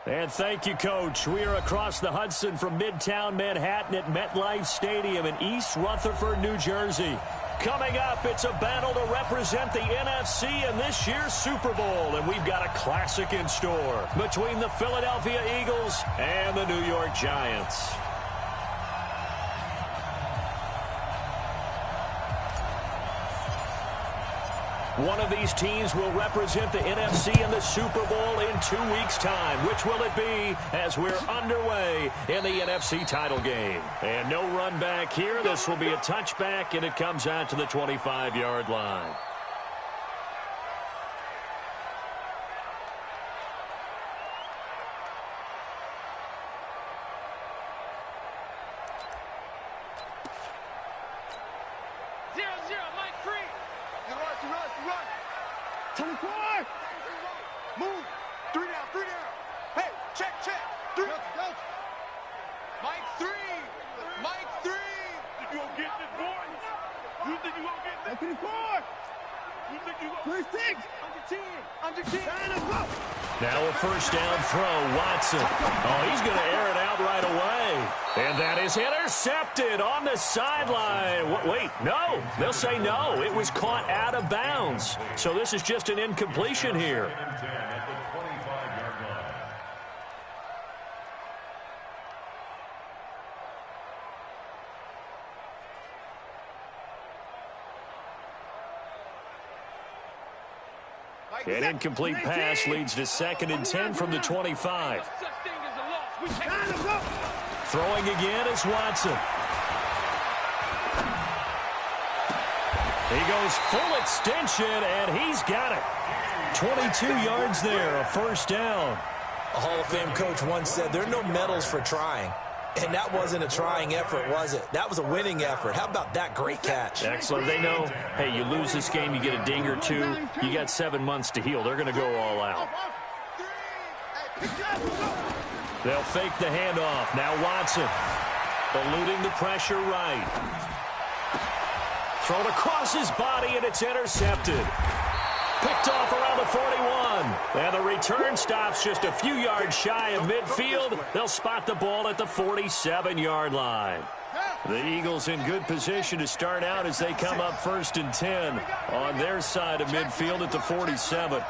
And thank you, Coach. We are across the Hudson from Midtown Manhattan at MetLife Stadium in East Rutherford, New Jersey. Coming up, it's a battle to represent the NFC in this year's Super Bowl, and we've got a classic in store between the Philadelphia Eagles and the New York Giants. One of these teams will represent the NFC in the Super Bowl in 2 weeks' time. Which will it be as we're underway in the NFC title game? And no run back here. This will be a touchback, and it comes out to the 25-yard line. Move. 3 down, 3 down. Hey, check. 3. Go. Mike 3. Mike 3. You gonna get this, boys? You think you gonna get this? That's 4. You think you gonna 36. Under 10. Now a first down throw, Watson. Oh, he's going to air it out right away. And that is intercepted on the sideline. Wait, no. They'll say no. It was caught out of bounds. So this is just an incompletion here. An incomplete pass leads to 2nd and 10 from the 25. Throwing again is Watson. He goes full extension, and he's got it. 22 yards there, a first down. A Hall of Fame coach once said there are no medals for trying. And that wasn't a trying effort, was it? That was a winning effort. How about that great catch? Excellent. They know, hey, you lose this game, you get a ding or two, you got 7 months to heal. They're going to go all out. They'll fake the handoff. Now Watson eluding the pressure right. Thrown across his body, and it's intercepted. Picked off around the 41. And the return stops just a few yards shy of midfield. They'll spot the ball at the 47-yard line. The Eagles in good position to start out as they come up 1st and 10 on their side of midfield at the 47.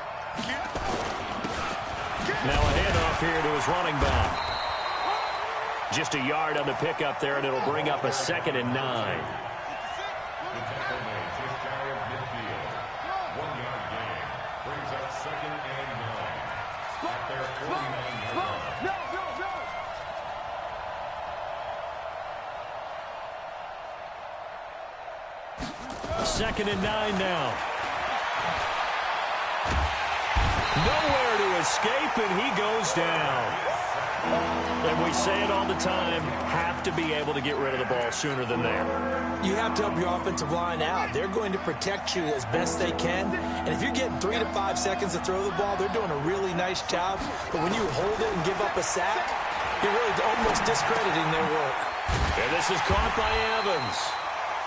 Now a handoff here to his running back. Just a yard on the pickup there, and it'll bring up a 2nd and 9. Second and 9 now. Nowhere to escape, and he goes down. And we say it all the time, have to be able to get rid of the ball sooner than there. You have to help your offensive line out. They're going to protect you as best they can. And if you're getting 3 to 5 seconds to throw the ball, they're doing a really nice job. But when you hold it and give up a sack, you're really almost discrediting their work. And this is caught by Evans.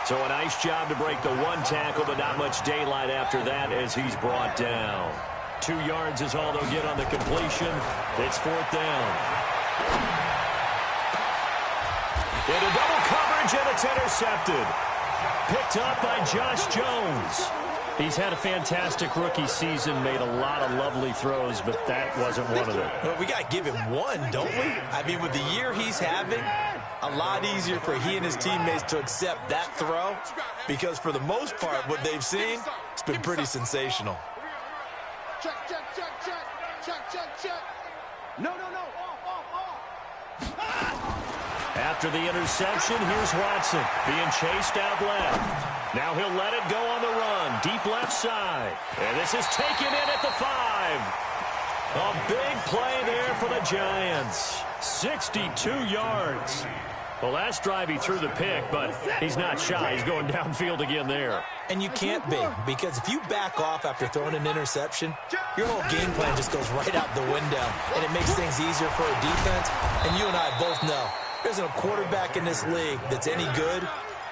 So a nice job to break the one tackle, but not much daylight after that as he's brought down. 2 yards is all they'll get on the completion. It's 4th down. Into double coverage, and it's intercepted. Picked up by Josh Jones. He's had a fantastic rookie season, made a lot of lovely throws, but that wasn't one of them. Well, we got to give him one, don't we? I mean, with the year he's having, a lot easier for he and his teammates to accept that throw, because for the most part, what they've seen, it's been pretty sensational. Check. No. After the interception, here's Watson being chased out left. Now he'll let it go on the run, deep left side. And this is taken in at the 5. A big play there for the Giants. 62 yards. Well, last drive he threw the pick, but he's not shy. He's going downfield again there. And you can't be, because if you back off after throwing an interception, your whole game plan just goes right out the window, and it makes things easier for a defense. And you and I both know, there isn't a quarterback in this league that's any good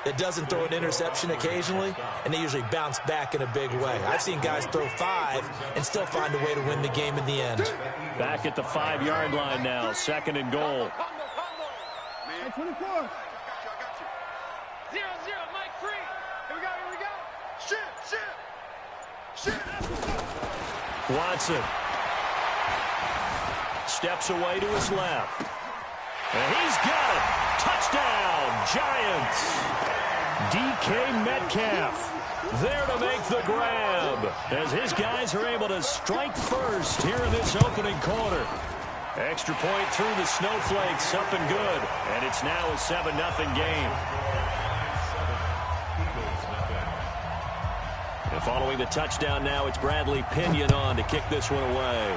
that doesn't throw an interception occasionally, and they usually bounce back in a big way. I've seen guys throw 5 and still find a way to win the game in the end. Back at the 5-yard line now, 2nd and goal. 24. I got you. 0-0, Mike free. Here we go. Shit. Watson steps away to his left. And he's got it. Touchdown, Giants. DK Metcalf there to make the grab as his guys are able to strike first here in this opening quarter. Extra point through the snowflakes, up and good. And it's now a 7-0 game. And following the touchdown now, it's Bradley Pinion on to kick this one away.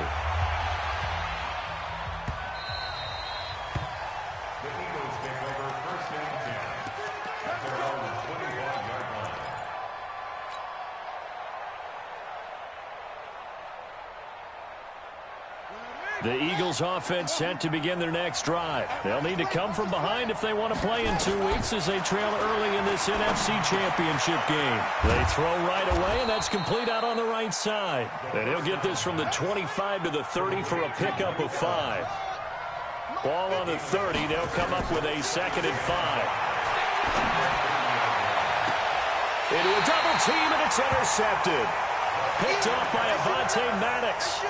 The Eagles offense set to begin their next drive. They'll need to come from behind if they want to play in 2 weeks as they trail early in this NFC Championship game. They throw right away, and that's complete out on the right side. And he'll get this from the 25 to the 30 for a pickup of 5. Ball on the 30. They'll come up with a 2nd and 5. Into a double team, and it's intercepted. Picked off by Avonte Maddox.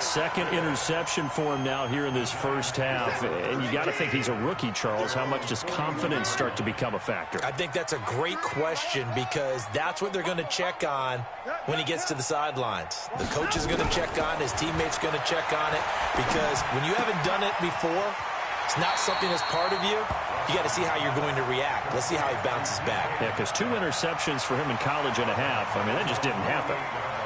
2nd interception for him now here in this first half. And you got to think he's a rookie, Charles. How much does confidence start to become a factor? I think that's a great question because that's what they're going to check on when he gets to the sidelines. The coach is going to check on, his teammates going to check on it, because when you haven't done it before, it's not something that's part of you. You got to see how you're going to react. Let's see how he bounces back. Yeah, because 2 interceptions for him in college and a half. I mean, that just didn't happen.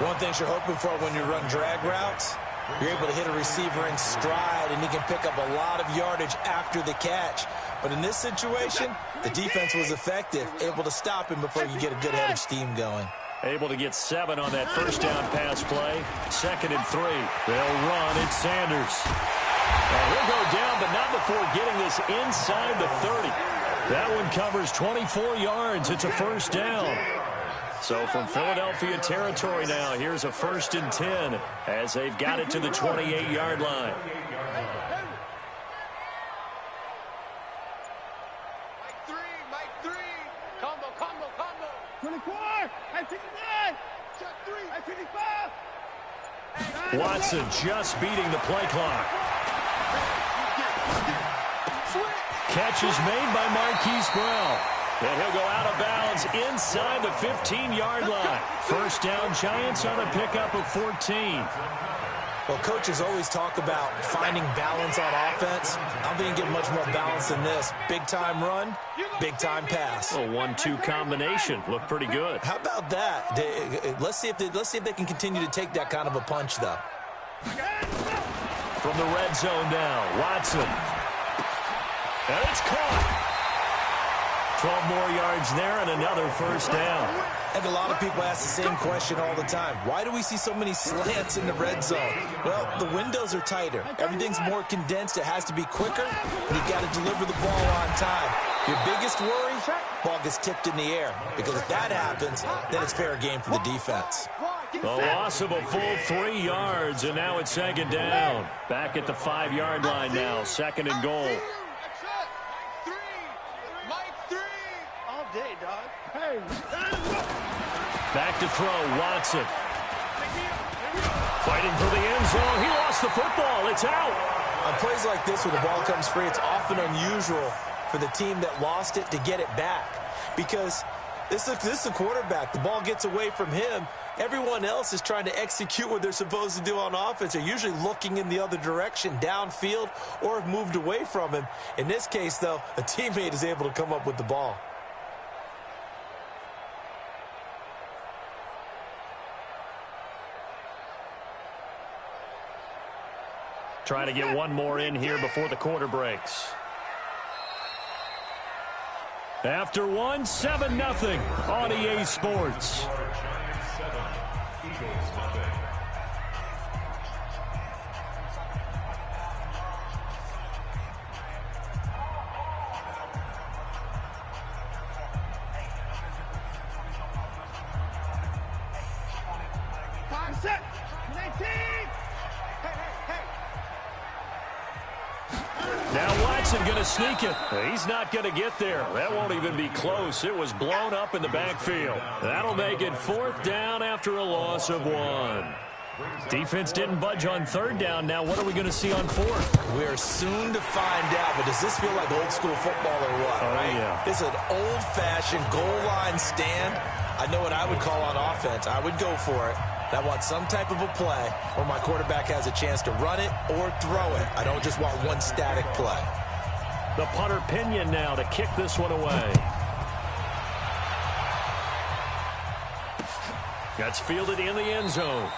One thing you're hoping for when you run drag routes, you're able to hit a receiver in stride, and he can pick up a lot of yardage after the catch. But in this situation, the defense was effective, able to stop him before you get a good head of steam going. Able to get 7 on that first down pass play. 2nd and 3. They'll run. It's Sanders. And he'll go down, but not before getting this inside the 30. That one covers 24 yards. It's a first down. So from Philadelphia territory now, here's a 1st and 10 as they've got it to the 28-yard line. Mike 3. Combo. 24. I 59. Shot 3. I 55. Watson just beating the play clock. Catch is made by Marquise Brown. And he'll go out of bounds inside the 15-yard line. First down, Giants on a pickup of 14. Well, coaches always talk about finding balance on offense. I don't think you get much more balance than this. Big-time run, big-time pass. A 1-2 combination. Looked pretty good. How about that? Let's see if they can continue to take that kind of a punch, though. From the red zone now, Watson. And it's caught. 12 more yards there and another first down. And a lot of people ask the same question all the time. Why do we see so many slants in the red zone? Well, the windows are tighter. Everything's more condensed. It has to be quicker, and you've got to deliver the ball on time. Your biggest worry, ball gets tipped in the air. Because if that happens, then it's fair game for the defense. A loss of a full 3 yards, and now it's 2nd down. Back at the 5-yard line now, 2nd and goal. Back to throw, Watson. Fighting for the end zone. He lost the football. It's out. On plays like this, when the ball comes free, it's often unusual for the team that lost it to get it back. Because this is a quarterback. The ball gets away from him. Everyone else is trying to execute what they're supposed to do on offense. They're usually looking in the other direction, downfield, or have moved away from him. In this case, though, a teammate is able to come up with the ball. Trying to get one more in here before the quarter breaks. After one, 7-0 on EA Sports. Set. 19. Now Watson going to sneak it. He's not going to get there. That won't even be close. It was blown up in the backfield. That'll make it 4th down after a loss of 1. Defense didn't budge on 3rd down. Now what are we going to see on 4th? We're soon to find out, but does this feel like old school football or what? Oh, right? yeah. This is an old-fashioned goal line stand. I know what I would call on offense. I would go for it. I want some type of a play where my quarterback has a chance to run it or throw it. I don't just want one static play. The punter Pinion now to kick this one away. That's fielded in the end zone.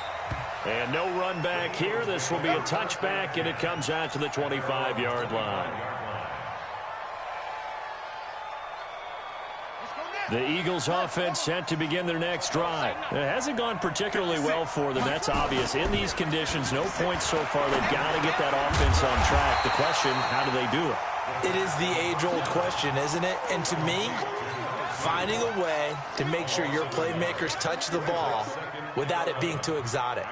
And no run back here. This will be a touchback, and it comes out to the 25-yard line. The Eagles offense set to begin their next drive. It hasn't gone particularly well for them. That's obvious. In these conditions, no points so far. They've got to get that offense on track. The question, how do they do it? It is the age-old question, isn't it? And to me, finding a way to make sure your playmakers touch the ball without it being too exotic.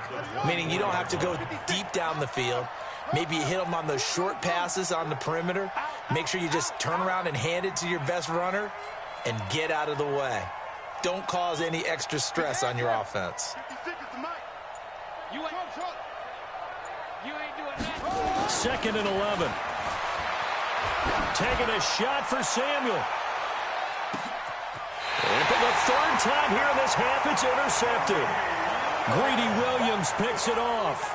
Meaning you don't have to go deep down the field. Maybe you hit them on those short passes on the perimeter. Make sure you just turn around and hand it to your best runner and get out of the way. Don't cause any extra stress on your offense. You ain't doing that. 2nd and 11. Taking a shot for Samuel. And for the 3rd time here in this half, it's intercepted. Greedy Williams picks it off.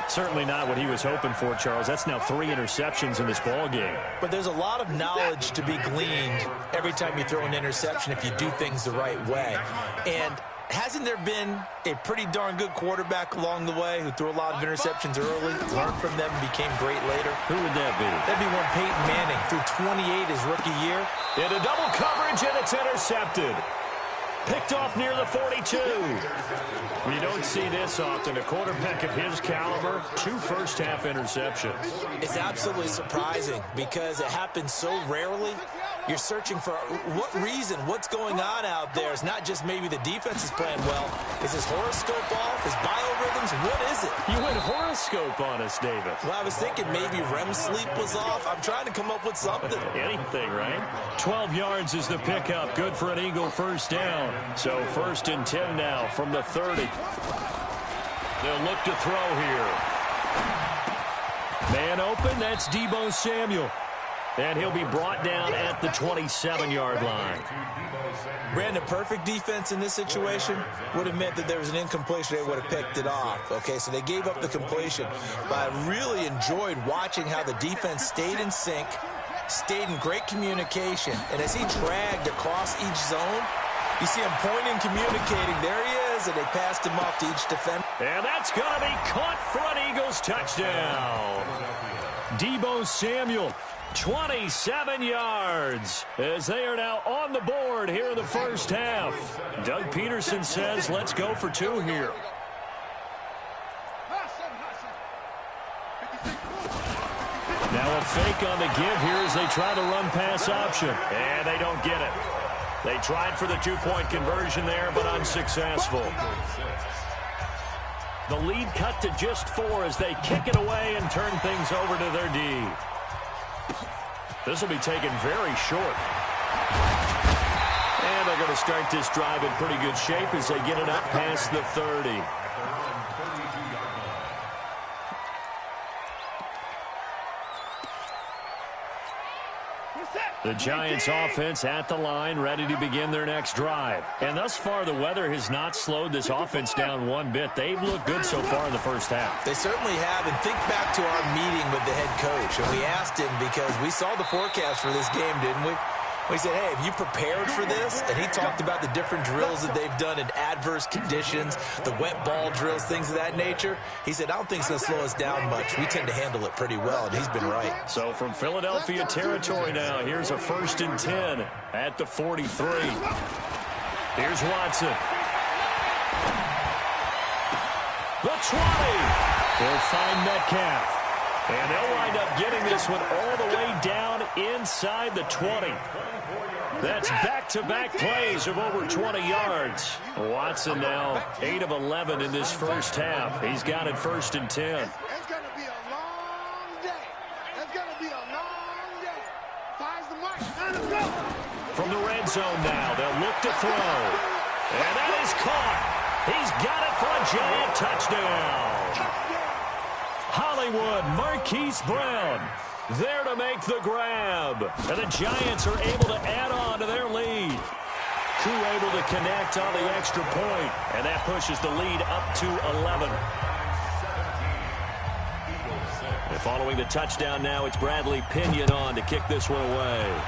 Certainly not what he was hoping for, Charles. That's now 3 interceptions in this ball game. But there's a lot of knowledge to be gleaned every time you throw an interception if you do things the right way. And hasn't there been a pretty darn good quarterback along the way who threw a lot of interceptions early, learned from them, and became great later? Who would that be? That'd be one Peyton Manning, threw 28 his rookie year. Into double coverage, and it's intercepted. Picked off near the 42. You don't see this often. A quarterback of his caliber, 2 first-half interceptions. It's absolutely surprising because it happens so rarely. You're searching for what reason, what's going on out there. It's not just maybe the defense is playing well. Is his horoscope off? His biorhythms? What is it? You went horoscope on us, David. Well, I was thinking maybe REM sleep was off. I'm trying to come up with something. Anything, right? 12 yards is the pickup. Good for an Eagle first down. So 1st and 10 now from the 30. They'll look to throw here. Man open, that's Deebo Samuel. And he'll be brought down at the 27-yard line. Brandon, perfect defense in this situation would have meant that there was an incompletion. They would have picked it off. Okay, so they gave up the completion. But I really enjoyed watching how the defense stayed in sync, stayed in great communication. And as he dragged across each zone, you see him pointing, communicating. There he is, and they passed him off to each defender. And that's going to be caught for an Eagles touchdown. Deebo Samuel, 27 yards, as they are now on the board here in the first half. Doug Peterson says, let's go for 2 here. Now a fake on the give here as they try to run pass option. And they don't get it. They tried for the 2-point conversion there, but unsuccessful. The lead cut to just 4 as they kick it away and turn things over to their D. This will be taken very short. And they're going to start this drive in pretty good shape as they get it up past the 30. The Giants offense at the line, ready to begin their next drive. And thus far, the weather has not slowed this offense down one bit. They've looked good so far in the first half. They certainly have. And think back to our meeting with the head coach. And we asked him because we saw the forecast for this game, didn't we? We said, hey, have you prepared for this? And he talked about the different drills that they've done in adverse conditions, the wet ball drills, things of that nature. He said, I don't think it's going to slow us down much. We tend to handle it pretty well, and he's been right. So from Philadelphia territory now, here's a 1st and 10 at the 43. Here's Watson. The 20. He'll find Metcalf. And they'll wind up getting this one all the way down inside the 20. That's back-to-back plays of over 20 yards. Watson now 8 of 11 in this first half. He's got it 1st and 10. It's going to be a long day. It's going to be a long day. Finds the mark. Let's go. From the red zone now, they'll look to throw. And that is caught. He's got it for a giant touchdown. Hollywood Marquise Brown there to make the grab. And the Giants are able to add on to their lead. Koo able to connect on the extra point, and that pushes the lead up to 11. And following the touchdown now, it's Bradley Pinion on to kick this one away.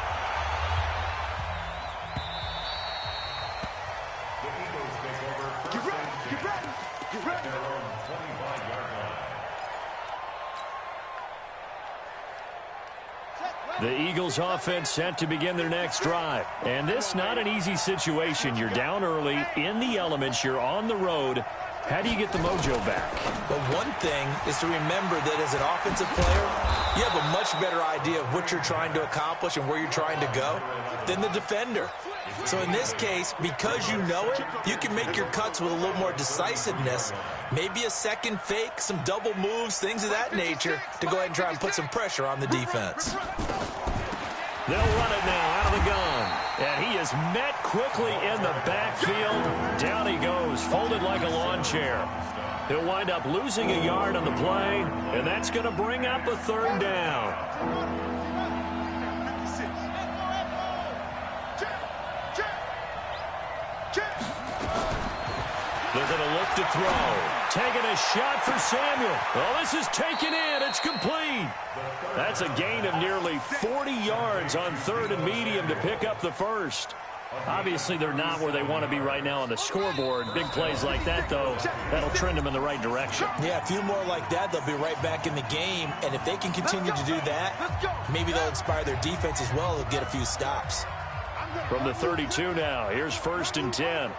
The Eagles offense set to begin their next drive. And this not an easy situation. You're down early, in the elements, you're on the road. How do you get the mojo back? But one thing is to remember that as an offensive player, you have a much better idea of what you're trying to accomplish and where you're trying to go than the defender. So in this case, because you know it, you can make your cuts with a little more decisiveness, maybe a second fake, some double moves, things of that nature, to go ahead and try and put some pressure on the defense. They'll run it now out of the gun. And he is met quickly in the backfield. Down he goes, folded like a lawn chair. He'll wind up losing a yard on the play, and that's going to bring up a 3rd down. They're going to look to throw. Taking a shot for Samuel. Oh, this is taken in. It's complete. That's a gain of nearly 40 yards on 3rd and medium to pick up the first. Obviously, they're not where they want to be right now on the scoreboard. Big plays like that, though, that'll trend them in the right direction. Yeah, a few more like that, they'll be right back in the game. And if they can continue to do that, maybe they'll inspire their defense as well. They'll get a few stops. From the 32 now, here's 1st and 10.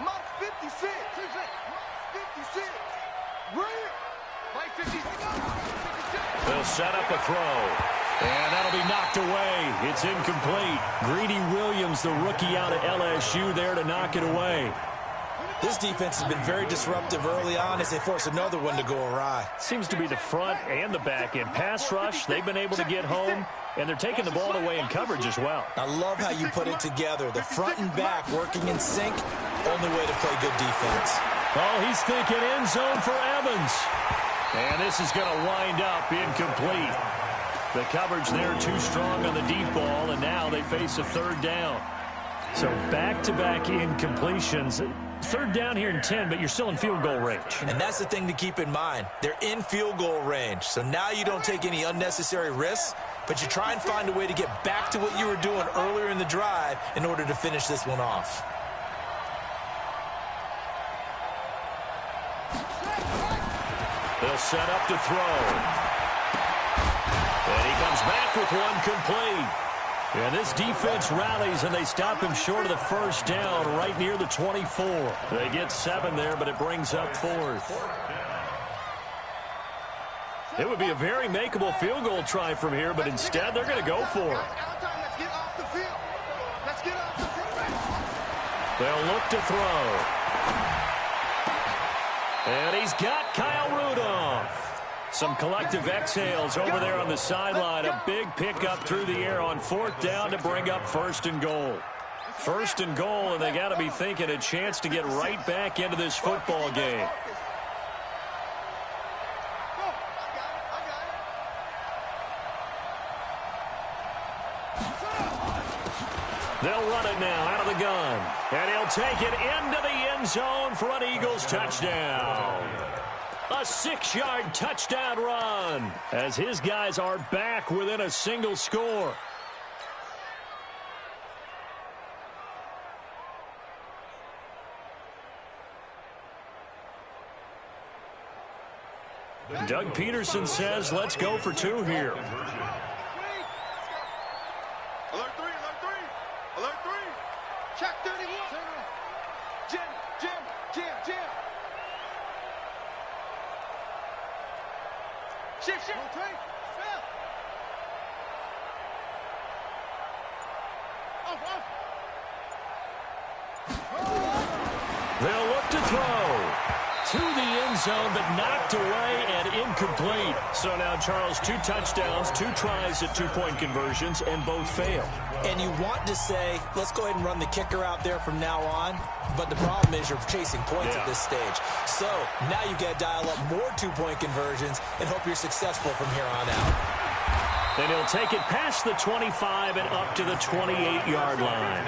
Mike 56. Mike 56. Right here. Mike 56. They'll set up a throw. And that'll be knocked away. It's incomplete. Greedy Williams, the rookie out of LSU, there to knock it away. This defense has been very disruptive early on as they force another one to go awry. Seems to be the front and the back end. Pass rush, they've been able to get home, and they're taking the ball away in coverage as well. I love how you put it together. The front and back working in sync, only way to play good defense. Oh, he's thinking end zone for Evans. And this is going to wind up incomplete. The coverage there too strong on the deep ball, and now they face a 3rd down. So back-to-back incompletions. 3rd down here in 10, but you're still in field goal range. And that's the thing to keep in mind. They're in field goal range. So now you don't take any unnecessary risks, but you try and find a way to get back to what you were doing earlier in the drive in order to finish this one off. They'll set up to throw. And he comes back with one complete. And this defense rallies, and they stop him short of the 1st down right near the 24. They get 7 there, but it brings up 4th. It would be a very makeable field goal try from here, but instead they're going to go for it. Let's get off the field. Let's get off the field. They'll look to throw. And he's got Kyle Rudolph. Some collective exhales over there on the sideline. A big pickup through the air on 4th down to bring up 1st and goal. 1st and goal, and they got to be thinking a chance to get right back into this football game. They'll run it now out of the gun. And he'll take it into the end zone for an Eagles touchdown. A 6-yard touchdown run as his guys are back within a single score. Doug Peterson says, let's go for 2 here. Alert 3, alert 3, alert 3. Check 31. Jim. Shift. They'll look to throw. To the end zone, but knocked away and incomplete. So now, Charles, 2 touchdowns, 2 tries at 2-point conversions, and both fail. And you want to say, let's go ahead and run the kicker out there from now on. But the problem is you're chasing points at this stage. So now you've got to dial up more 2-point conversions and hope you're successful from here on out. And he'll take it past the 25 and up to the 28-yard line.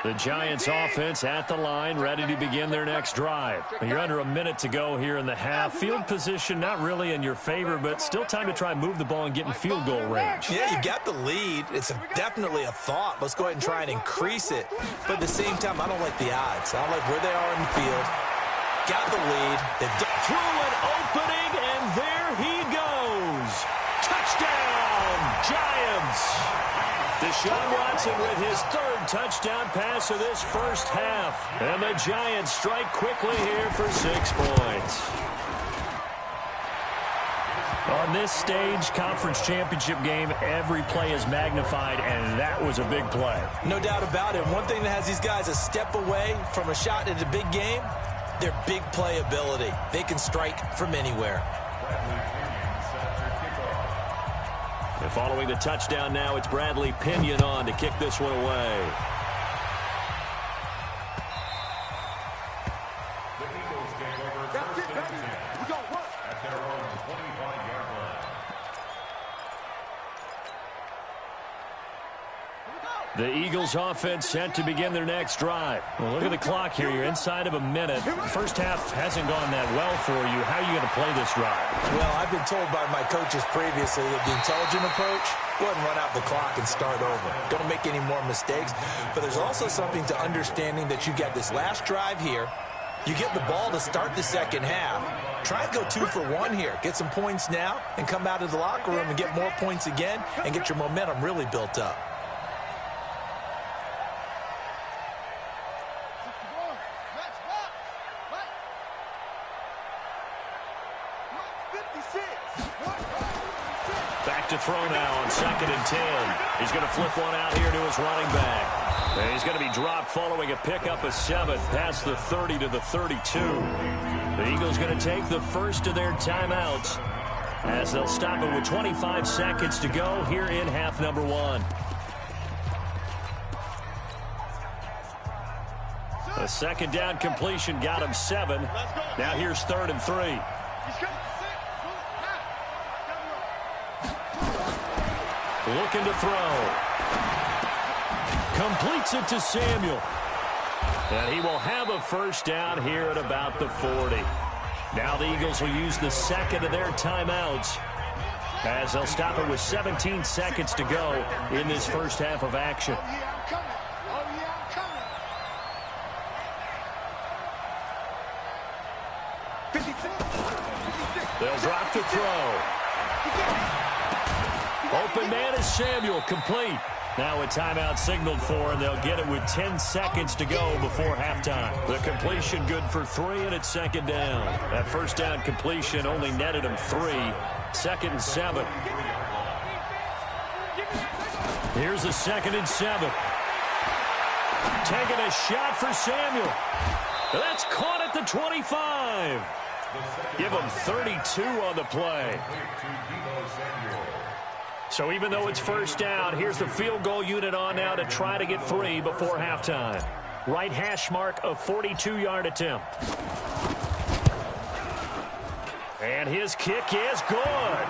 The Giants offense at the line, ready to begin their next drive. You're under a minute to go here in the half. Field position not really in your favor, but still time to try and move the ball and get in field goal range. Yeah, you got the lead. It's definitely a thought. Let's go ahead and try and increase it. But at the same time, I don't like the odds. I don't like where they are in the field. Got the lead. Through an opening, and there he goes. Touchdown, Giants. Deshaun Watson with his 3rd touchdown pass of this first half. And the Giants strike quickly here for 6 points. On this stage, conference championship game, every play is magnified, and that was a big play. No doubt about it. One thing that has these guys a step away from a shot at a big game, their big play ability. They can strike from anywhere. And following the touchdown now, it's Bradley Pinion on to kick this one away. The Eagles offense set to begin their next drive. Well, look at the clock here. You're inside of a minute. First half hasn't gone that well for you. How are you going to play this drive? Well, I've been told by my coaches previously that the intelligent approach, go ahead and run out the clock and start over. Don't make any more mistakes. But there's also something to understanding that you get this last drive here. You get the ball to start the second half. Try and go 2 for 1 here. Get some points now and come out of the locker room and get more points again and get your momentum really built up. Back to throw now on 2nd and 10. He's going to flip one out here to his running back. And he's going to be dropped following a pickup of 7 past the 30 to the 32. The Eagles going to take the first of their timeouts as they'll stop it with 25 seconds to go here in half number 1. A 2nd down completion got him 7. Now here's 3rd and 3. Looking to throw. Completes it to Samuel. And he will have a first down here at about the 40. Now the Eagles will use the 2nd of their timeouts as they'll stop it with 17 seconds to go in this first half of action. They'll drop to throw. Open man is Samuel, complete. Now a timeout signaled for, and they'll get it with 10 seconds to go before halftime. The completion good for 3, and it's 2nd down. That first down completion only netted him 3. 2nd and 7. Here's a 2nd and 7. Taking a shot for Samuel. That's caught at the 25. Give him 32 on the play. So even though it's first down, here's the field goal unit on now to try to get 3 before halftime. Right hash mark, a 42-yard attempt. And his kick is good.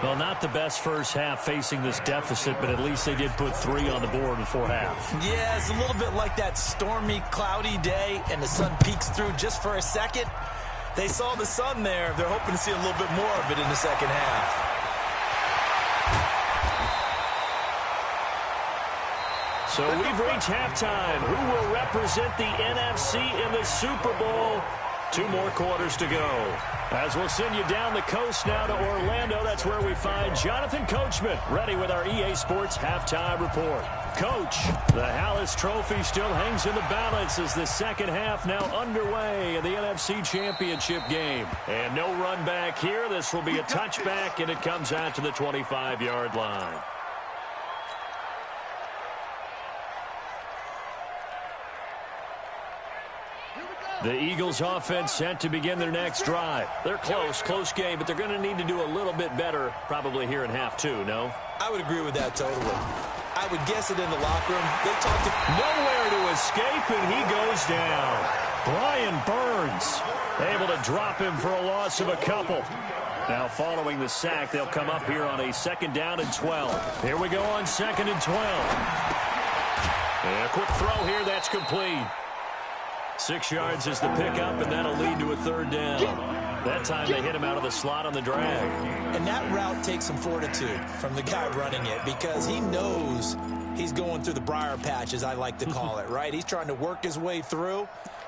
Well, not the best first half facing this deficit, but at least they did put 3 on the board before half. Yeah, it's a little bit like that stormy, cloudy day, and the sun peeks through just for a second. They saw the sun there. They're hoping to see a little bit more of it in the second half. So we've reached halftime. Who will represent the NFC in the Super Bowl? 2 more quarters to go. As we'll send you down the coast now to Orlando, that's where we find Jonathan Coachman ready with our EA Sports Halftime Report. Coach, the Hallis Trophy still hangs in the balance as the second half now underway in the NFC Championship game. And no run back here. This will be a touchback, and it comes out to the 25-yard line. The Eagles offense set to begin their next drive. They're close game, but they're going to need to do a little bit better probably here in half two, no? I would agree with that totally. I would guess it in the locker room. They talked to nowhere to escape, and he goes down. Brian Burns able to drop him for a loss of a couple. Now following the sack, they'll come up here on a 2nd down and 12. Here we go on 2nd and 12. And a quick throw here, that's complete. 6 yards is the pickup, and that'll lead to a 3rd down. That time they hit him out of the slot on the drag. And that route takes some fortitude from the guy running it because he knows he's going through the briar patch, as I like to call it, right? He's trying to work his way through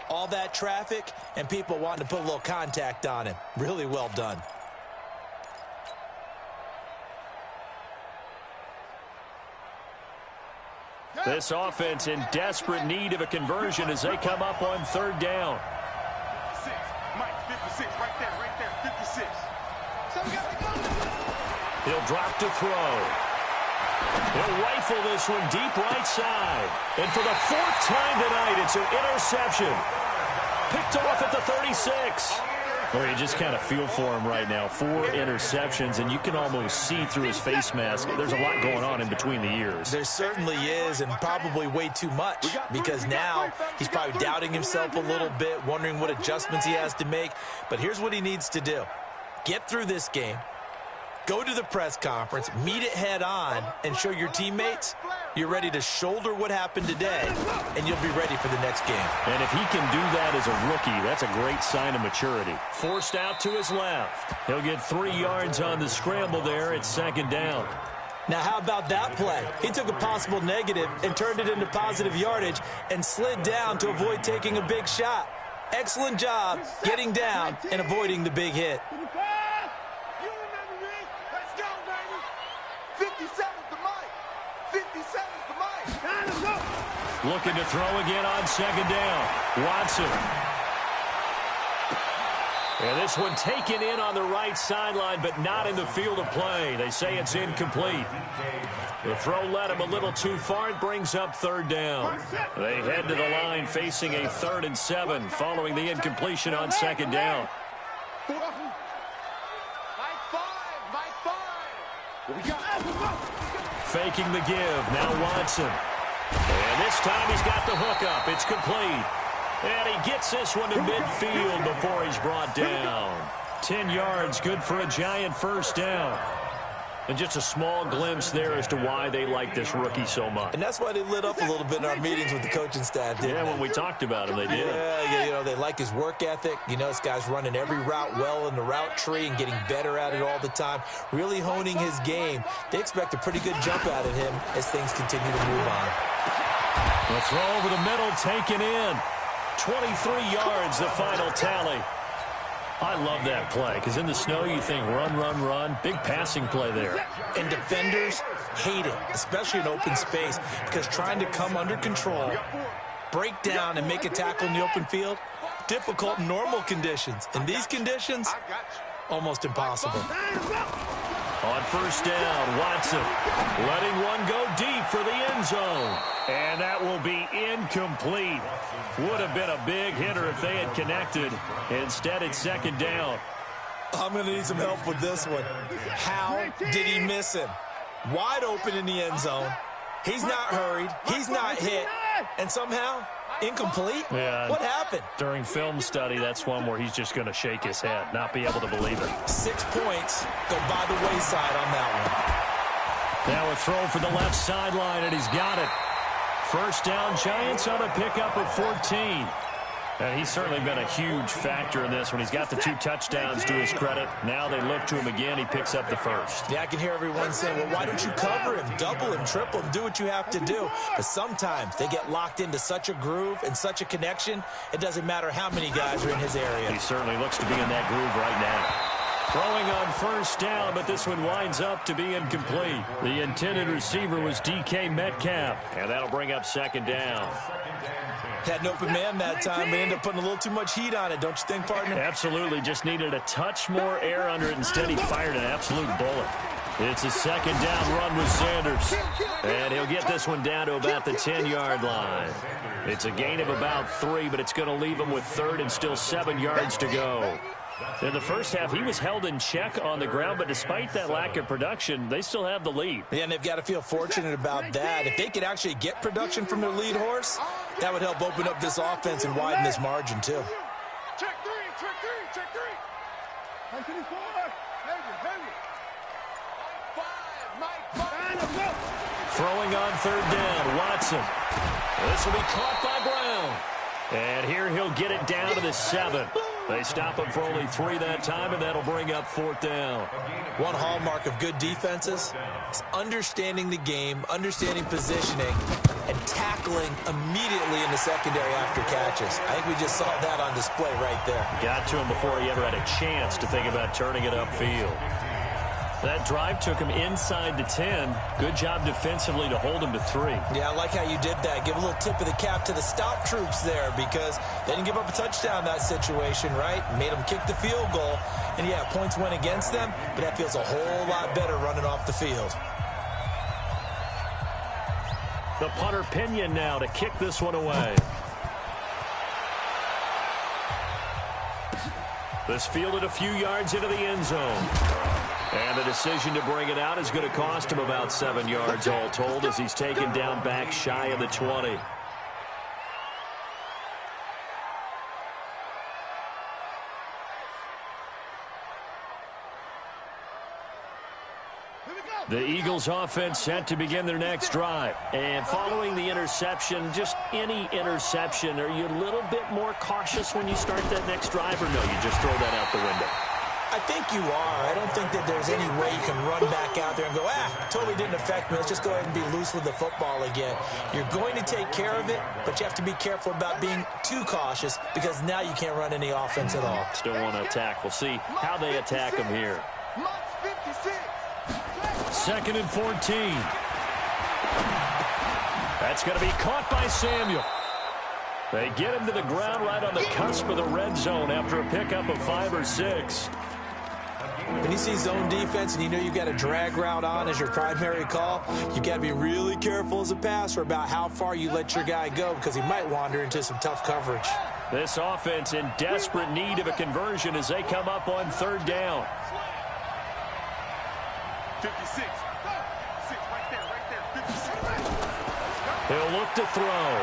all that traffic and people wanting to put a little contact on him. Really well done. This offense in desperate need of a conversion as they come up on 3rd down. 56. Mike, 56, right there, 56. He'll drop to throw. He'll rifle this one deep right side. And for the 4th time tonight, it's an interception. Picked off at the 36. Well, you just kind of feel for him right now. 4 interceptions, and you can almost see through his face mask. There's a lot going on in between the ears. There certainly is, and probably way too much, because now he's probably doubting himself a little bit, wondering what adjustments he has to make. But here's what he needs to do. Get through this game, go to the press conference, meet it head on, and show your teammates you're ready to shoulder what happened today, and you'll be ready for the next game. And if he can do that as a rookie, that's a great sign of maturity. Forced out to his left. He'll get 3 yards on the scramble there at 2nd down. Now, how about that play? He took a possible negative and turned it into positive yardage and slid down to avoid taking a big shot. Excellent job getting down and avoiding the big hit. You remember me? Let's go, baby. 57's the mic. 57's the mic. Time to go. Looking to throw again on 2nd down. Watson. And this one taken in on the right sideline, but not in the field of play. They say it's incomplete. The throw led him a little too far. It brings up 3rd down. They head to the line facing a 3rd and 7 following the incompletion on 2nd down. Mike 5. What we got? Faking the give. Now Watson. And this time he's got the hook up. It's complete. And he gets this one to midfield before he's brought down. 10 yards, good for a giant 1st down. And just a small glimpse there as to why they like this rookie so much. And that's why they lit up a little bit in our meetings with the coaching staff, didn't they? When we talked about him, they did. Yeah, you know, they like his work ethic. You know, this guy's running every route well in the route tree and getting better at it all the time, really honing his game. They expect a pretty good jump out of him as things continue to move on. The throw over the middle, taken in. 23 yards, the final tally. I love that play because in the snow you think run, run, run. Big passing play there. And defenders hate it, especially in open space, because trying to come under control, break down, and make a tackle in the open field, difficult in normal conditions. In these conditions, almost impossible. On 1st down, Watson letting one go deep for the end zone. And that will be incomplete. Would have been a big hitter if they had connected. Instead, it's 2nd down. I'm going to need some help with this one. How did he miss him? Wide open in the end zone. He's not hurried. He's not hit. And somehow, incomplete? Yeah. What happened? During film study, that's one where he's just going to shake his head, not be able to believe it. 6 points go by the wayside on that one. Now a throw for the left sideline, and he's got it. 1st down, Giants on a pickup of 14. And he's certainly been a huge factor in this when he's got the 2 touchdowns to his credit. Now they look to him again. He picks up the 1st. Yeah, I can hear everyone saying, well, why don't you cover him, double him, triple him, do what you have to do. But sometimes they get locked into such a groove and such a connection, it doesn't matter how many guys are in his area. He certainly looks to be in that groove right now. Throwing on first down, but this one winds up to be incomplete. The intended receiver was DK Metcalf, and that'll bring up second down. Had an open man that time, but ended up putting a little too much heat on it, don't you think, partner? Absolutely. Just needed a touch more air under it. Instead, he fired an absolute bullet. It's a second down run with Sanders. And he'll get this one down to about the 10-yard line. It's a gain of about 3, but it's going to leave him with third and still 7 yards to go. In the first half, he was held in check on the ground, but despite that lack of production, they still have the lead. Yeah, and they've got to feel fortunate about that. If they could actually get production from their lead horse, that would help open up this offense and widen this margin, too. Check three, check three, check three. Mike 24. Heavy. Mike 5. Throwing on third down, Watson. This will be caught by Brown. And here he'll get it down to the 7. They stop him for only 3 that time, and that'll bring up fourth down. One hallmark of good defenses is understanding the game, understanding positioning, and tackling immediately in the secondary after catches. I think we just saw that on display right there. Got to him before he ever had a chance to think about turning it upfield. That drive took him inside the 10. Good job defensively to hold him to 3. Yeah, I like how you did that. Give a little tip of the cap to the stop troops there because they didn't give up a touchdown in that situation, right? Made them kick the field goal. And, yeah, points went against them, but that feels a whole lot better running off the field. The punter Pinion now to kick this one away. This fielded a few yards into the end zone. And the decision to bring it out is going to cost him about 7 yards all told as he's taken down back shy of the 20. The Eagles offense set to begin their next drive. And following the interception, just any interception, are you a little bit more cautious when you start that next drive, or no, you just throw that out the window? I think you are. I don't think that there's any way you can run back out there and go, totally didn't affect me. Let's just go ahead and be loose with the football again. You're going to take care of it, but you have to be careful about being too cautious because now you can't run any offense at all. Still want to attack. We'll see how they attack him here. 2nd and 14. That's going to be caught by Samuel. They get him to the ground right on the cusp of the red zone after a pickup of 5 or 6. When you see zone defense and you know you've got a drag route on as your primary call, you've got to be really careful as a passer about how far you let your guy go because he might wander into some tough coverage. This offense in desperate need of a conversion as they come up on third down. 56. Right there. 56. He'll look to throw.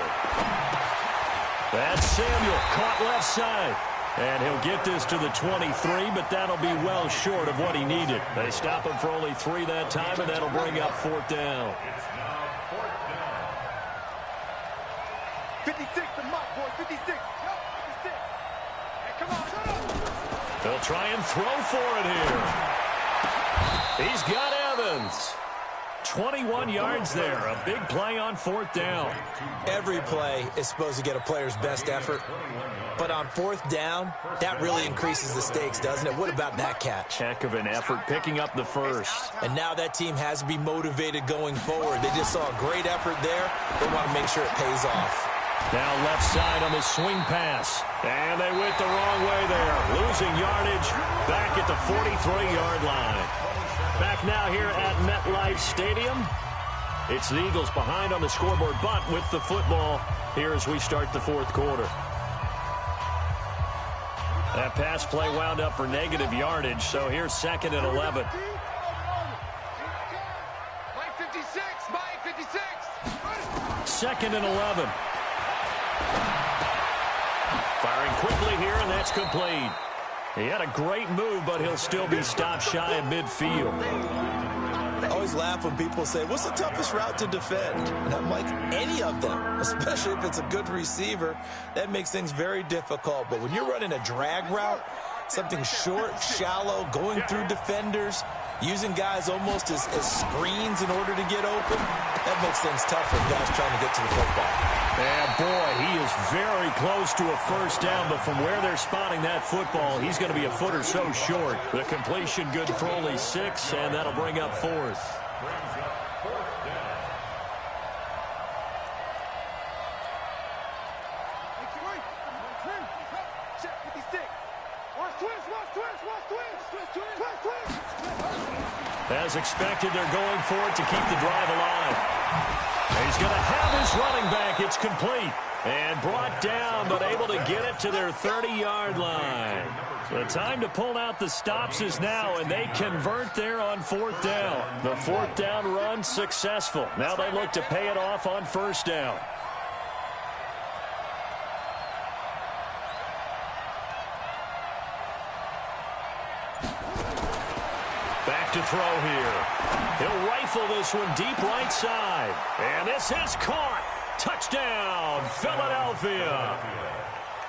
That's Samuel caught left side. And he'll get this to the 23, but that'll be well short of what he needed. They stop him for only 3 that time, and that'll bring up fourth down. 56 to Mike, boy. 56. 56. Hey, come on. They'll try and throw for it here. He's got Evans. 21 yards there. A big play on fourth down. Every play is supposed to get a player's best effort. But on fourth down, that really increases the stakes, doesn't it? What about that catch? Heck of an effort picking up the first. And now that team has to be motivated going forward. They just saw a great effort there. They want to make sure it pays off. Now left side on the swing pass. And they went the wrong way there. Losing yardage back at the 43-yard line. Back now here at MetLife Stadium. It's the Eagles behind on the scoreboard, but with the football here as we start the fourth quarter. That pass play wound up for negative yardage, so here's 2nd and 11. Mike 56. Mike 56. 2nd and 11. Firing quickly here, and that's complete. He had a great move, but he'll still be stopped shy of midfield. I always laugh when people say, what's the toughest route to defend? And I'm like, any of them, especially if it's a good receiver. That makes things very difficult. But when you're running a drag route, something short, shallow, going through defenders, using guys almost as screens in order to get open, that makes things tough for guys trying to get to the football. And boy, he is very close to a first down, but from where they're spotting that football, he's going to be a foot or so short. The completion good for only 6, and that'll bring up 4th. As expected, they're going for it to keep the drive alive. He's going to have his running back. It's complete. And brought down, but able to get it to their 30-yard line. The time to pull out the stops is now, and they convert there on 4th down. The 4th down run successful. Now they look to pay it off on 1st down. Back to throw here. He'll rifle this one deep right side. And this is caught. Touchdown, Philadelphia.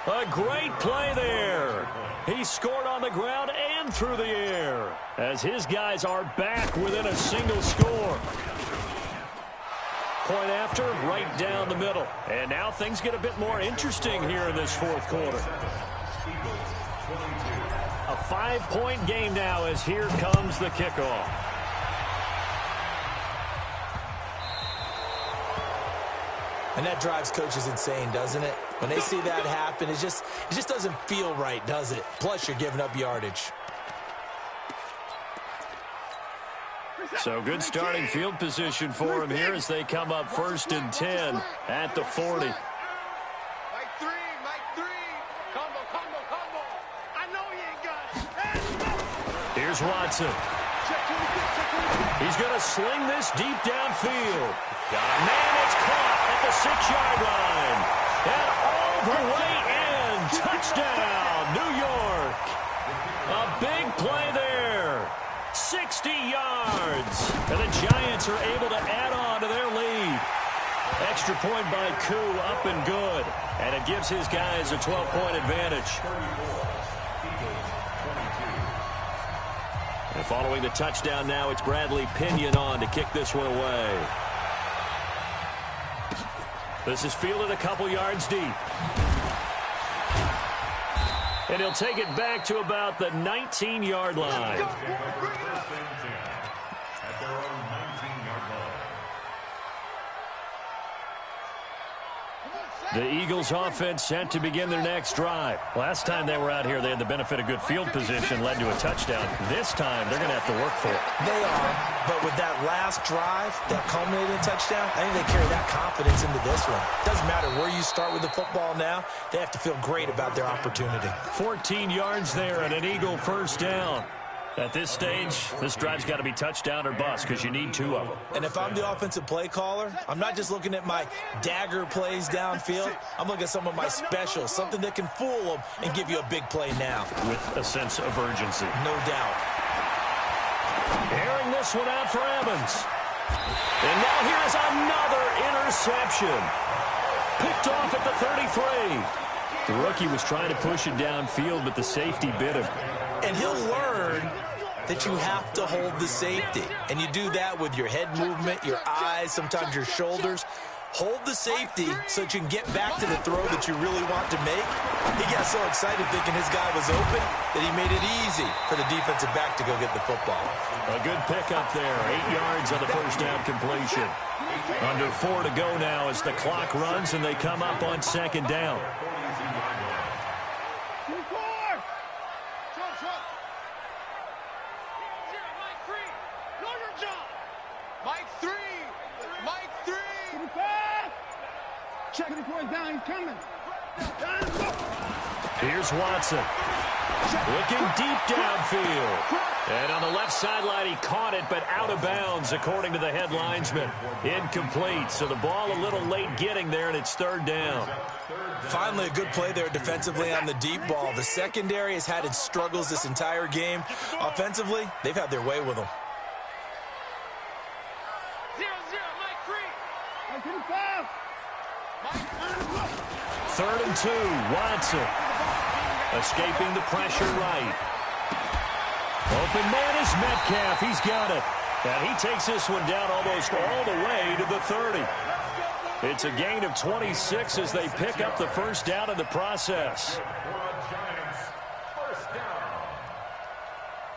A great play there. He scored on the ground and through the air as his guys are back within a single score. Point after, right down the middle. And now things get a bit more interesting here in this 4th quarter. A 5-point game now as here comes the kickoff. And that drives coaches insane, doesn't it? When they see that happen, it just doesn't feel right, does it? Plus, you're giving up yardage. So good starting field position for him here as they come up 1st and 10 at the 40. Mike 3. Combo. I know he ain't got it. Here's Watson. He's going to sling this deep downfield. Man, it's caught at the 6-yard line. And all the way in. Touchdown, New York. A big play there. 60 yards. And the Giants are able to add on to their lead. Extra point by Koo, up and good. And it gives his guys a 12-point advantage. And following the touchdown now, it's Bradley Pinion on to kick this one away. This is fielded a couple yards deep. And he'll take it back to about the 19-yard line. The Eagles offense set to begin their next drive. Last time they were out here, they had the benefit of good field position, led to a touchdown. This time, they're going to have to work for it. They are, but with that last drive, that culminating touchdown, I think they carry that confidence into this one. Doesn't matter where you start with the football now, they have to feel great about their opportunity. 14 yards there and an Eagle first down. At this stage, this drive's got to be touchdown or bust because you need 2 of them. And if I'm the offensive play caller, I'm not just looking at my dagger plays downfield. I'm looking at some of my specials, something that can fool them and give you a big play now. With a sense of urgency. No doubt. Airing this one out for Evans. And now here's another interception. Picked off at the 33. The rookie was trying to push it downfield, but the safety bit him. And he'll learn that you have to hold the safety. And you do that with your head movement, your eyes, sometimes your shoulders. Hold the safety so that you can get back to the throw that you really want to make. He got so excited thinking his guy was open that he made it easy for the defensive back to go get the football. A good pickup there. 8 yards on the first down completion. Under 4 to go now as the clock runs and they come up on 2nd down. Checking the point down, he's coming. Here's Watson. Looking deep downfield. And on the left sideline, he caught it, but out of bounds, according to the head linesman. Incomplete, so the ball a little late getting there, and it's 3rd down. Finally, a good play there defensively on the deep ball. The secondary has had its struggles this entire game. Offensively, they've had their way with them. 0-0, Mike 3. 5. 3rd and 2, Watson. Escaping the pressure right. Open man is Metcalf. He's got it. And he takes this one down almost all the way to the 30. It's a gain of 26 as they pick up the first down in the process.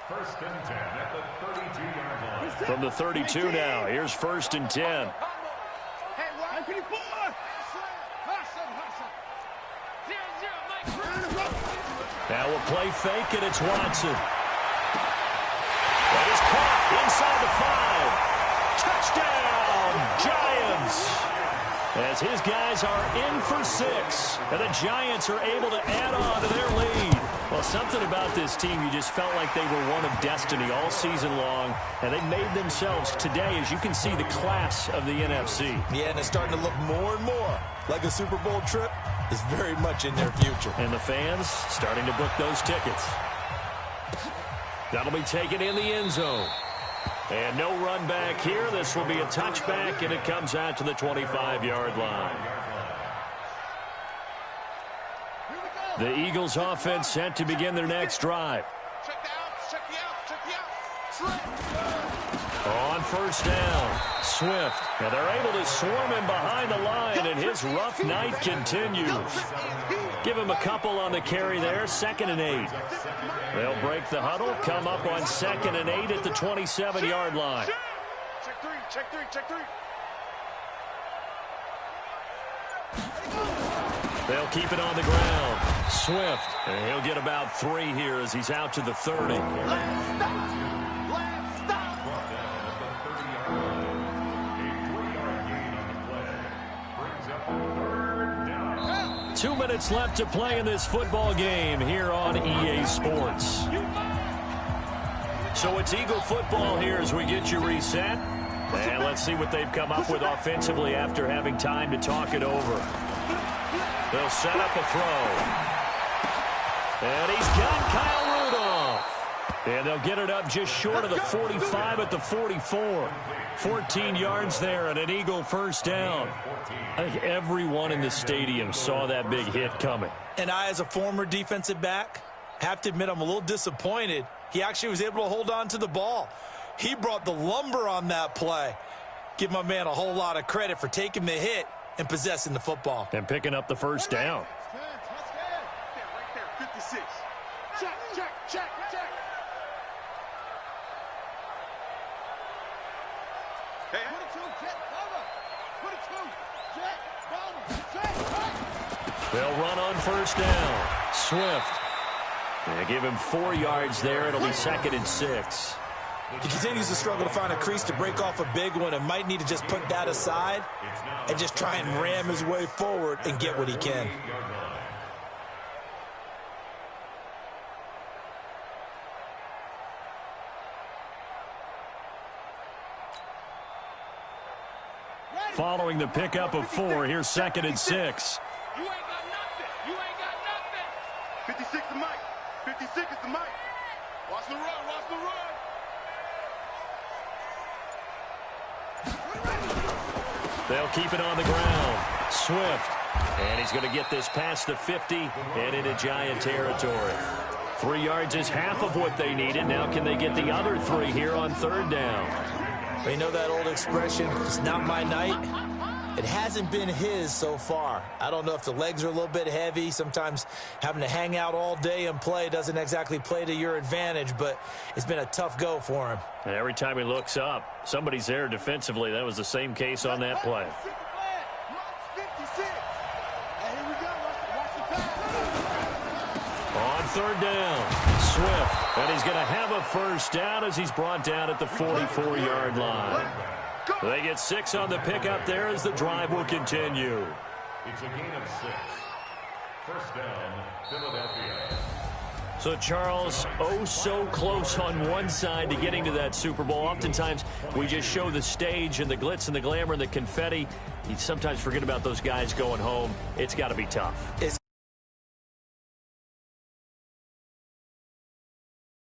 First and 10 at the 32-yard line. From the 32 now, here's first and 10. Now we'll play fake, and it's Watson. That is caught inside the 5. Touchdown, Giants! As his guys are in for 6, and the Giants are able to add on to their lead. Well, something about this team, you just felt like they were one of destiny all season long, and they made themselves today, as you can see, the class of the NFC. Yeah, and it's starting to look more and more like a Super Bowl trip is very much in their future. And the fans starting to book those tickets. That'll be taken in the end zone. And no run back here. This will be a touchback, and it comes out to the 25-yard line. The Eagles offense set to begin their next drive. On first down, Swift. And they're able to swarm him behind the line, and his rough night continues. Give him a couple on the carry there, 2nd and 8. They'll break the huddle, come up on 2nd and 8 at the 27-yard line. Check three, check three, check three. They'll keep it on the ground. Swift, and he'll get about 3 here as he's out to the 30. Last stop. 2 minutes left to play in this football game here on EA Sports. So it's Eagle football here as we get you reset. And let's see what they've come up with offensively after having time to talk it over. They'll set up a throw. And he's got Kyle Rudolph. And they'll get it up just short of the 45 at the 44. 14 yards there and an Eagle first down. I think everyone in the stadium saw that big hit coming. And I, as a former defensive back, have to admit I'm a little disappointed. He actually was able to hold on to the ball. He brought the lumber on that play. Give my man a whole lot of credit for taking the hit and possessing the football. And picking up the first down. Right there, 56. Check. Hey, They'll run on first down. Swift. They give him 4 yards there. It'll be 2nd and 6. He continues to struggle to find a crease to break off a big one and might need to just put that aside and just try and ram his way forward and get what he can. Following the pickup of 4, here's 2nd and 6. You ain't got nothing. 56 is Mike. 56 is the Mike. Watch the run. They'll keep it on the ground. Swift. And he's going to get this past the 50 and into Giant territory. 3 yards is half of what they needed. Now can they get the other 3 here on 3rd down? You know that old expression, it's not my night? It hasn't been his so far. I don't know if the legs are a little bit heavy. Sometimes having to hang out all day and play doesn't exactly play to your advantage, but it's been a tough go for him. And every time he looks up, somebody's there defensively. That was the same case on that play. On 3rd down, Swift. And he's going to have a first down as he's brought down at the 44-yard line. They get 6 on the pickup there as the drive will continue. It's a gain of 6. First down, Philadelphia. So, Charles, oh so close on one side to getting to that Super Bowl. Oftentimes, we just show the stage and the glitz and the glamour and the confetti. You sometimes forget about those guys going home. It's got to be tough.